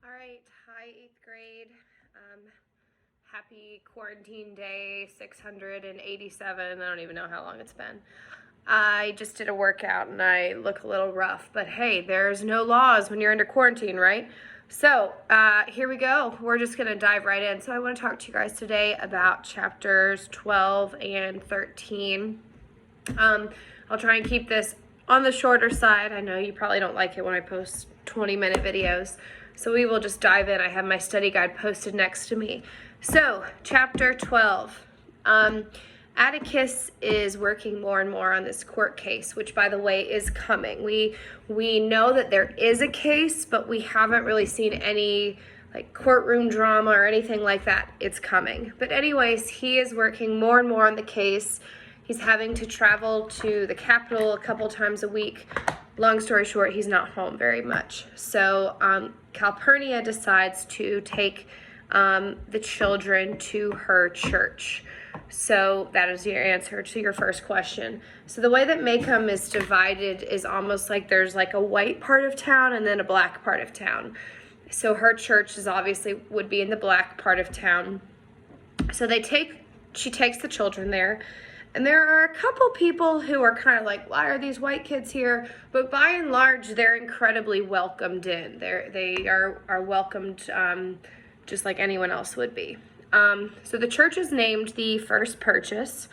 All right, hi 8th grade. Happy quarantine day 687. I don't even know how long it's been. I just did a workout and I look a little rough, but hey, there's no laws when you're under quarantine, right? So here we go. We're just gonna dive right in. So I want to talk to you guys today about chapters 12 and 13. I'll try and keep this on the shorter side. I know you probably don't like it when I post 20-minute videos, so we will just dive in. I have my study guide posted next to me. So, chapter 12. Atticus is working more and more on this court case, which, by the way, is coming. We know that there is a case, but we haven't really seen any like courtroom drama or anything like that. It's coming. But anyways, he is working more and more on the case. He's having to travel to the capital a couple times a week. Long story short, he's not home very much. So Calpurnia decides to take the children to her church. So that is your answer to your first question. So the way that Maycomb is divided is almost like there's like a white part of town and then a black part of town. So her church is obviously would be in the black part of town. So she takes the children there. And there are a couple people who are kind of like, why are these white kids here? But by and large, they're incredibly welcomed in. They are welcomed just like anyone else would be. So the church is named the First Purchase.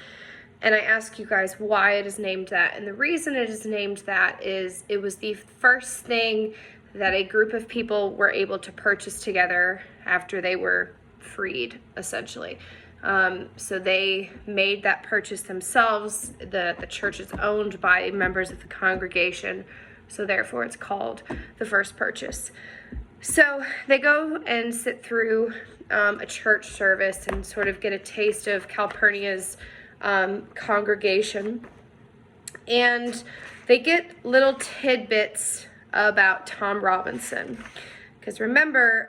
And I ask you guys why it is named that. And the reason it is named that is it was the first thing that a group of people were able to purchase together after they were freed, essentially. So they made that purchase themselves. The church is owned by members of the congregation, so therefore it's called the First Purchase. So they go and sit through a church service and sort of get a taste of Calpurnia's congregation. And they get little tidbits about Tom Robinson. Because remember,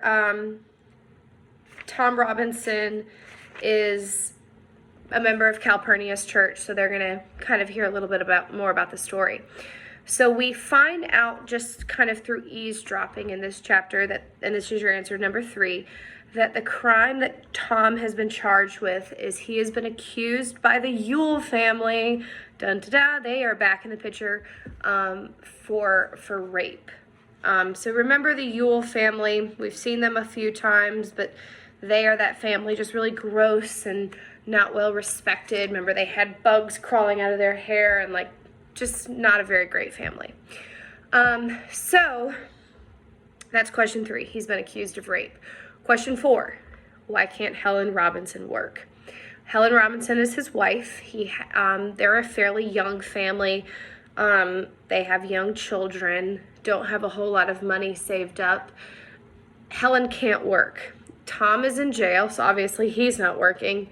Tom Robinson is a member of Calpurnia's church, so they're going to kind of hear a little bit more about the story. So we find out just kind of through eavesdropping in this chapter that, and this is your answer number 3, that the crime that Tom has been charged with is he has been accused by the Yule family, dun-da-da, they are back in the picture, for rape. So remember the Yule family, we've seen them a few times, but they are that family, just really gross and not well respected. Remember, they had bugs crawling out of their hair and like just not a very great family. So that's question 3. He's been accused of rape. Question 4, why can't Helen Robinson work? Helen Robinson is his wife. They're a fairly young family. They have young children, don't have a whole lot of money saved up. Helen can't work. Tom is in jail, so obviously he's not working.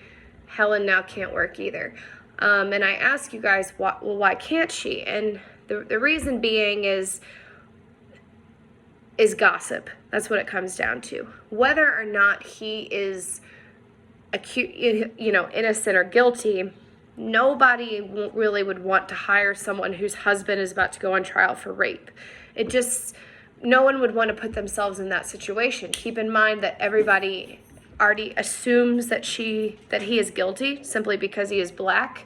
Helen now can't work either. And I ask you guys, why can't she? And the reason being is gossip. That's what it comes down to. Whether or not he is innocent or guilty, nobody really would want to hire someone whose husband is about to go on trial for rape. No one would want to put themselves in that situation. Keep in mind that everybody already assumes that he is guilty simply because he is black.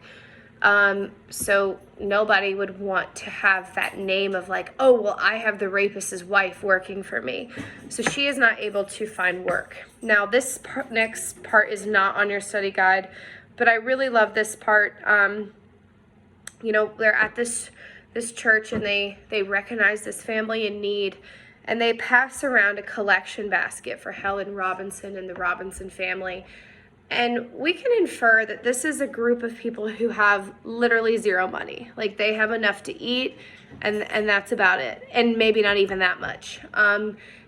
So nobody would want to have that name of like, oh, well, I have the rapist's wife working for me. So she is not able to find work. Now, this next part is not on your study guide, but I really love this part. They're at this church and they recognize this family in need, and they pass around a collection basket for Helen Robinson and the Robinson family. And we can infer that this is a group of people who have literally zero money. Like they have enough to eat and that's about it. And maybe not even that much.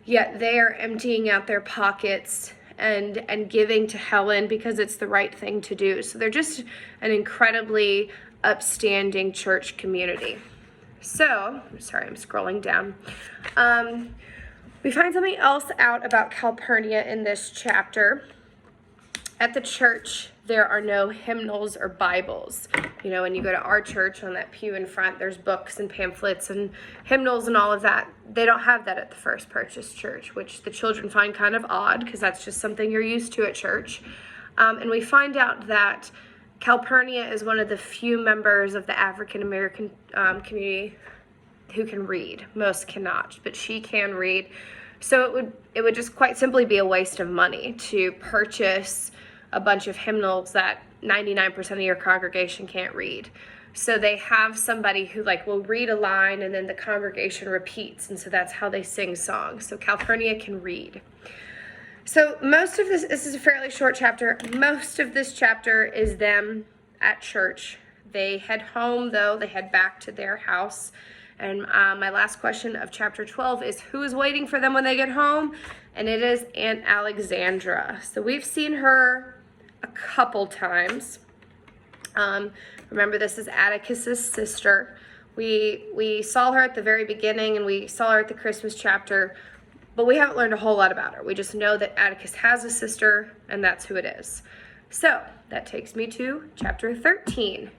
Yet they are emptying out their pockets and giving to Helen because it's the right thing to do. So they're just an incredibly upstanding church community. So, sorry, I'm scrolling down. We find something else out about Calpurnia in this chapter. At the church, there are no hymnals or Bibles. You know, when you go to our church, on that pew in front, there's books and pamphlets and hymnals and all of that. They don't have that at the First Purchase Church, which the children find kind of odd because that's just something you're used to at church. And we find out that Calpurnia is one of the few members of the African American community who can read. Most cannot, but she can read. So it would just quite simply be a waste of money to purchase a bunch of hymnals that 99% of your congregation can't read. So they have somebody who will read a line and then the congregation repeats, and so that's how they sing songs. So Calpurnia can read. So most of this is a fairly short chapter. Most of this chapter is them at church. They head home, though. They head back to their house. And my last question of chapter 12 is, who is waiting for them when they get home? And it is Aunt Alexandra. So we've seen her a couple times. Remember, this is Atticus's sister. We saw her at the very beginning, and we saw her at the Christmas chapter, but we haven't learned a whole lot about her. We just know that Atticus has a sister, and that's who it is. So that takes me to chapter 13.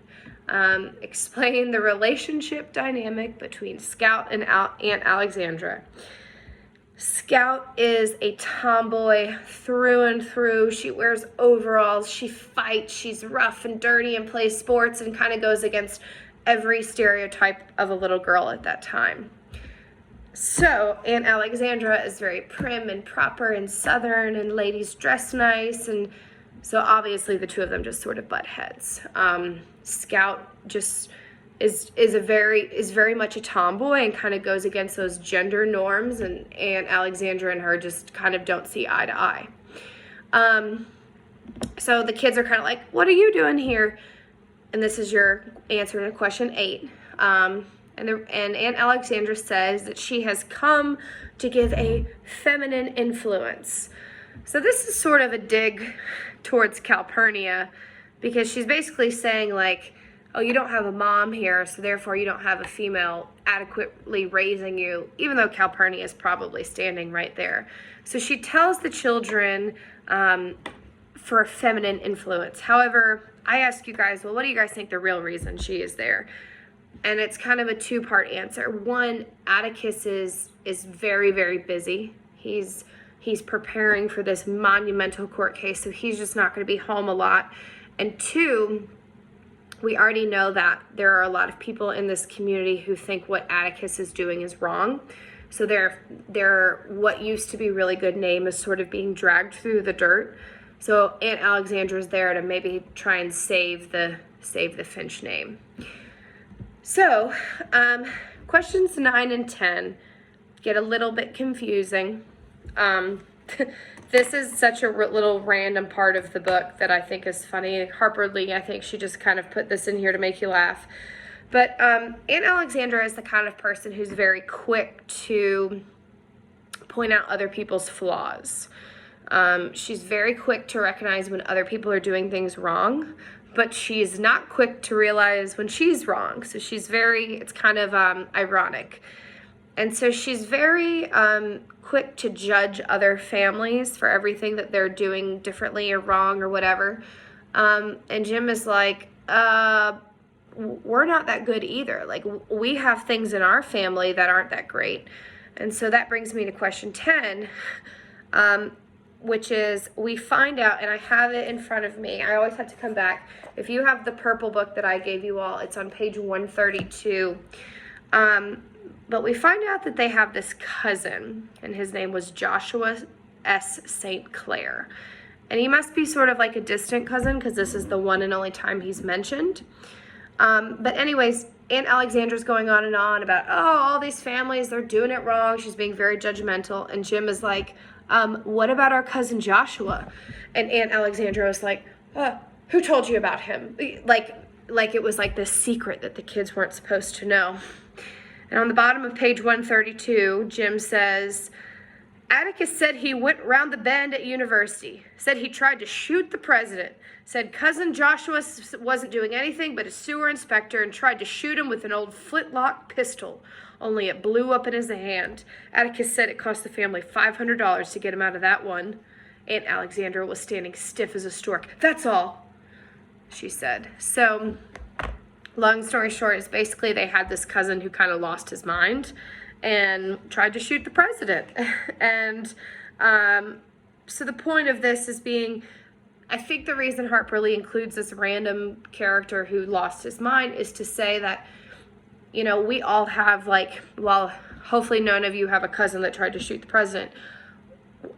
Explain the relationship dynamic between Scout and Aunt Alexandra. Scout is a tomboy through and through. She wears overalls, she fights, she's rough and dirty and plays sports and kind of goes against every stereotype of a little girl at that time. So Aunt Alexandra is very prim and proper and southern, and ladies dress nice, and so obviously the two of them just sort of butt heads. Scout just is very much a tomboy and kind of goes against those gender norms, and Alexandra and her just kind of don't see eye to eye. So the kids are kind of like, what are you doing here? And this is your answer to question 8. And Aunt Alexandra says that she has come to give a feminine influence. So this is sort of a dig towards Calpurnia, because she's basically saying oh, you don't have a mom here, so therefore you don't have a female adequately raising you, even though Calpurnia is probably standing right there. So she tells the children for a feminine influence. However, I ask you guys, well, what do you guys think the real reason she is there? And it's kind of a two-part answer. One, Atticus is very, very busy. He's preparing for this monumental court case, so he's just not going to be home a lot. And two, we already know that there are a lot of people in this community who think what Atticus is doing is wrong. So their what used to be really good name is sort of being dragged through the dirt. So Aunt Alexandra's there to maybe try and save the Finch name. So questions 9 and 10 get a little bit confusing. This is such a little random part of the book that I think is funny. Harper Lee, I think she just kind of put this in here to make you laugh. But Aunt Alexandra is the kind of person who's very quick to point out other people's flaws. She's very quick to recognize when other people are doing things wrong, but she's not quick to realize when she's wrong. So it's kind of ironic. And so she's very quick to judge other families for everything that they're doing differently or wrong or whatever. And Jim is like, we're not that good either. We have things in our family that aren't that great. And so that brings me to question 10, which is, we find out, and I have it in front of me. I always have to come back. If you have the purple book that I gave you all, it's on page 132. But we find out that they have this cousin, and his name was Joshua S. St. Clair. And he must be sort of like a distant cousin, because this is the one and only time he's mentioned. But anyways, Aunt Alexandra's going on and on about, all these families, they're doing it wrong. She's being very judgmental. And Jim is like, what about our cousin Joshua? And Aunt Alexandra was like, who told you about him? Like it was like this secret that the kids weren't supposed to know. And on the bottom of page 132, Jim says, Atticus said he went round the bend at university, said he tried to shoot the president, said cousin Joshua wasn't doing anything but a sewer inspector and tried to shoot him with an old flintlock pistol, only it blew up in his hand. Atticus said it cost the family $500 to get him out of that one. Aunt Alexandra was standing stiff as a stork. That's all, she said. So long story short is basically they had this cousin who kind of lost his mind and tried to shoot the president. And so the point of this is being, I think the reason Harper Lee includes this random character who lost his mind is to say that, you know, we all have, like, well, hopefully none of you have a cousin that tried to shoot the president.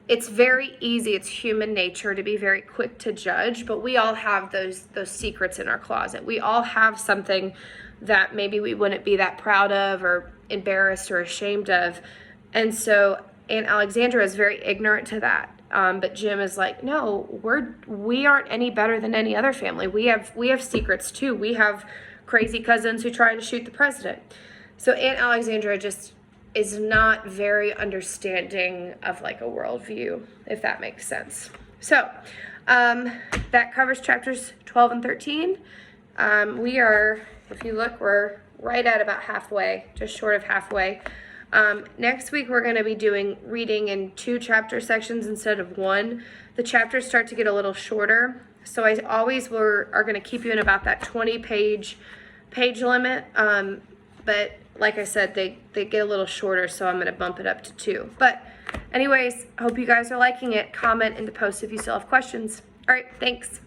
It's very easy, it's human nature to be very quick to judge, but we all have those secrets in our closet. We all have something that maybe we wouldn't be that proud of or embarrassed or ashamed of. And so Aunt Alexandra is very ignorant to that. But Jim is like, no, we aren't any better than any other family. We have secrets too. We have crazy cousins who try to shoot the president. So Aunt Alexandra just is not very understanding of like a worldview, if that makes sense. So that covers chapters 12 and 13. We are, if you look, we're right at about halfway, just short of halfway. Next week we're going to be reading in 2 chapter sections instead of 1. The chapters start to get a little shorter, so I always are going to keep you in about that 20 page limit, but like I said, they get a little shorter, so I'm going to bump it up to 2. But anyways, I hope you guys are liking it. Comment in the post if you still have questions. All right, thanks.